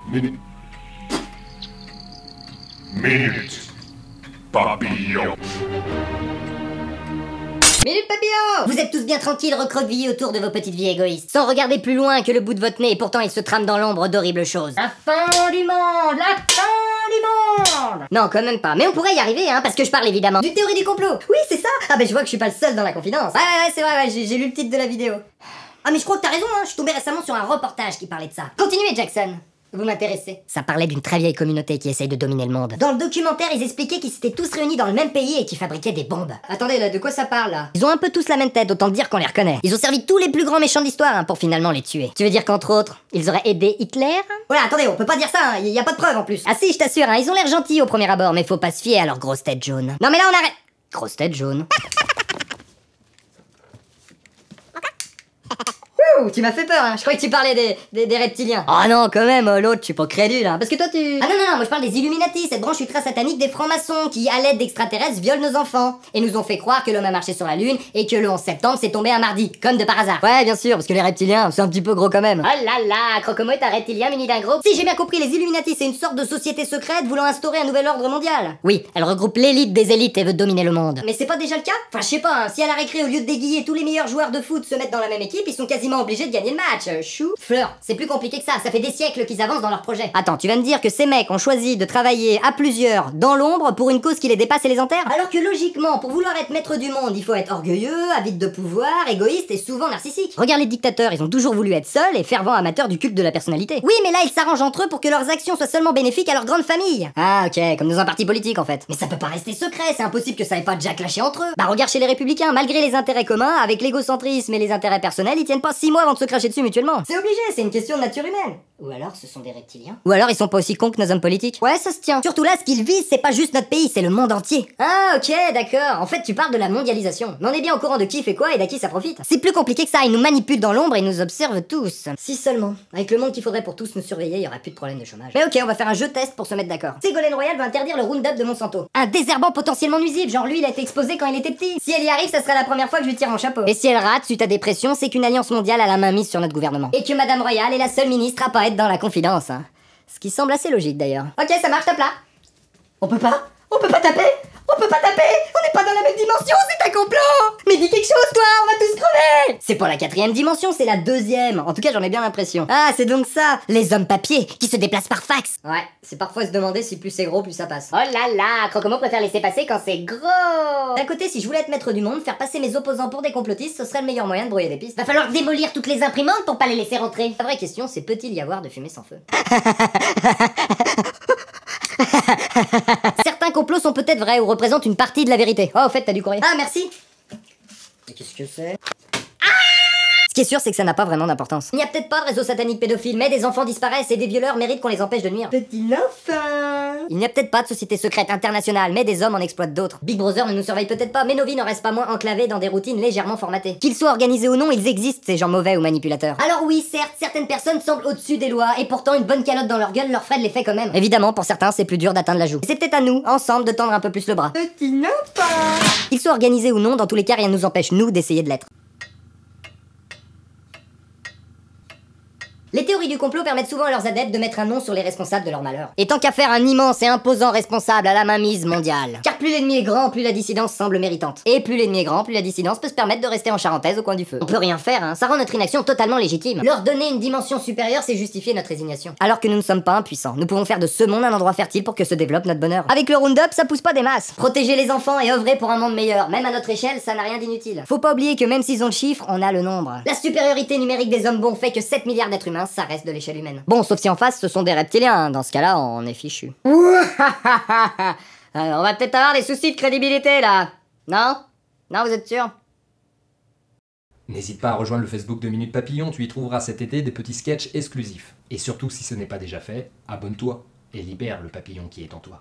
Minute. Minute Papillon. Minute Papillon! Vous êtes tous bien tranquilles, recroquevillés autour de vos petites vies égoïstes, sans regarder plus loin que le bout de votre nez, et pourtant il se trame dans l'ombre d'horribles choses. La fin du monde! La fin du monde! Non, quand même pas. Mais on pourrait y arriver, hein, parce que je parle évidemment du théorie du complot. Oui, c'est ça! Ah ben je vois que je suis pas le seul dans la confidence. Ouais, c'est vrai, j'ai lu le titre de la vidéo. Ah mais je crois que t'as raison, hein, je suis tombé récemment sur un reportage qui parlait de ça. Continuez, Jackson. Vous m'intéressez. Ça parlait d'une très vieille communauté qui essaye de dominer le monde. Dans le documentaire, ils expliquaient qu'ils s'étaient tous réunis dans le même pays et qu'ils fabriquaient des bombes. Attendez, là, de quoi ça parle, là? Ils ont un peu tous la même tête, autant dire qu'on les reconnaît. Ils ont servi tous les plus grands méchants de l'histoire, hein, pour finalement les tuer. Tu veux dire qu'entre autres, ils auraient aidé Hitler? Voilà, attendez, on peut pas dire ça, hein, y a pas de preuve en plus. Ah si, je t'assure, hein, ils ont l'air gentils au premier abord, mais faut pas se fier à leur grosse tête jaune. Non mais là, on arrête. Grosse tête jaune. Ouh, tu m'as fait peur, hein. Je croyais que tu parlais des reptiliens. Oh non, quand même, l'autre, je suis pas crédule, hein. Parce que toi, tu... Ah non, moi je parle des Illuminati, cette branche ultra satanique des francs-maçons qui, à l'aide d'extraterrestres, violent nos enfants. Et nous ont fait croire que l'homme a marché sur la Lune et que le 11 septembre c'est tombé un mardi, comme de par hasard. Ouais, bien sûr, parce que les reptiliens, c'est un petit peu gros quand même. Oh là là, Crocomo est un reptilien muni d'un gros. Si j'ai bien compris, les Illuminati, c'est une sorte de société secrète voulant instaurer un nouvel ordre mondial. Oui, elle regroupe l'élite des élites et veut dominer le monde. Mais c'est pas déjà le cas? Enfin, je sais pas, hein, si à la récré, au lieu de déguiller tous les meilleurs joueurs de foot se mettent dans la même équipe, ils sont quasiment obligés de gagner le match. Chou. Fleur, c'est plus compliqué que ça fait des siècles qu'ils avancent dans leur projet. Attends, tu vas me dire que ces mecs ont choisi de travailler à plusieurs, dans l'ombre, pour une cause qui les dépasse et les enterre? Alors que logiquement, pour vouloir être maître du monde, il faut être orgueilleux, avide de pouvoir, égoïste et souvent narcissique. Regarde les dictateurs, ils ont toujours voulu être seuls et fervents amateurs du culte de la personnalité. Oui, mais là, ils s'arrangent entre eux pour que leurs actions soient seulement bénéfiques à leur grande famille. Ah, ok, comme dans un parti politique en fait. Mais ça peut pas rester secret, c'est impossible que ça ait pas déjà clashé entre eux. Bah regarde chez les républicains, malgré les intérêts communs, avec l'égocentrisme et les intérêts personnels, ils tiennent pas 6 mois avant de se cracher dessus mutuellement. C'est obligé, c'est une question de nature humaine. Ou alors ce sont des reptiliens. Ou alors ils sont pas aussi cons que nos hommes politiques. Ouais, ça se tient. Surtout là, ce qu'ils visent, c'est pas juste notre pays, c'est le monde entier. Ah, ok, d'accord. En fait, tu parles de la mondialisation. Mais on est bien au courant de qui fait quoi et d'à qui ça profite. C'est plus compliqué que ça, ils nous manipulent dans l'ombre et nous observent tous. Si seulement. Avec le monde qu'il faudrait pour tous nous surveiller, il y aura plus de problème de chômage. Mais ok, on va faire un jeu test pour se mettre d'accord. Ségolène Royal veut interdire le Roundup de Monsanto. Un désherbant potentiellement nuisible, genre lui il a été exposé quand il était petit. Si elle y arrive, ça sera la première fois que je lui tire en chapeau. Et si elle rate suite à des pressions, c'est qu'une alliance mondiale a la main mise sur notre gouvernement. Et que Madame Royal est la seule ministre à pas être dans la confidence, hein. Ce qui semble assez logique d'ailleurs. Ok, ça marche, tape là. On peut pas taper. On peut pas taper. On n'est pas dans la même dimension, c'est un complot. Mais dis quelque chose, toi, on va tous crever. C'est pas la 4ème dimension, c'est la 2ème. En tout cas, j'en ai bien l'impression. Ah, c'est donc ça, les hommes papier qui se déplacent par fax. Ouais, c'est parfois se demander si plus c'est gros, plus ça passe. Oh là là, Crocomo préfère laisser passer quand c'est gros. D'un côté, si je voulais être maître du monde, faire passer mes opposants pour des complotistes, ce serait le meilleur moyen de brouiller des pistes. Va falloir démolir toutes les imprimantes pour pas les laisser rentrer. La vraie question, c'est peut-il y avoir de fumée sans feu? Certains complots sont peut-être vrais ou représentent une partie de la vérité. Oh, au fait, t'as du courrier. Ah, merci. Mais qu'est-ce que c'est? Ce qui est sûr, c'est que ça n'a pas vraiment d'importance. Il n'y a peut-être pas de réseau satanique pédophile, mais des enfants disparaissent et des violeurs méritent qu'on les empêche de nuire. Petit enfant. Il n'y a peut-être pas de société secrète internationale, mais des hommes en exploitent d'autres. Big Brother ne nous surveille peut-être pas, mais nos vies ne restent pas moins enclavées dans des routines légèrement formatées. Qu'ils soient organisés ou non, ils existent, ces gens mauvais ou manipulateurs. Alors oui, certes, certaines personnes semblent au-dessus des lois, et pourtant une bonne calotte dans leur gueule leur ferait de l'effet quand même. Évidemment, pour certains, c'est plus dur d'atteindre la joue. Et c'est peut-être à nous, ensemble, de tendre un peu plus le bras. Petit enfant. Qu'ils soient organisés ou non, dans tous les cas, rien ne nous empêche, nous, d'essayer de l'être. Les théories du complot permettent souvent à leurs adeptes de mettre un nom sur les responsables de leur malheur. Et tant qu'à faire un immense et imposant responsable à la mainmise mondiale. Car plus l'ennemi est grand, plus la dissidence semble méritante. Et plus l'ennemi est grand, plus la dissidence peut se permettre de rester en charentaise au coin du feu. On peut rien faire, hein, ça rend notre inaction totalement légitime. Leur donner une dimension supérieure, c'est justifier notre résignation. Alors que nous ne sommes pas impuissants, nous pouvons faire de ce monde un endroit fertile pour que se développe notre bonheur. Avec le Roundup, ça pousse pas des masses. Protéger les enfants et œuvrer pour un monde meilleur, même à notre échelle, ça n'a rien d'inutile. Faut pas oublier que même s'ils ont le chiffre, on a le nombre. La supériorité numérique des hommes bons fait que 7 milliards d'êtres humains, ça reste de l'échelle humaine. Bon, sauf si en face, ce sont des reptiliens. Dans ce cas-là, on est fichu. On va peut-être avoir des soucis de crédibilité, là. Non? Non, vous êtes sûr? N'hésite pas à rejoindre le Facebook de Minute Papillon, tu y trouveras cet été des petits sketchs exclusifs. Et surtout, si ce n'est pas déjà fait, abonne-toi et libère le papillon qui est en toi.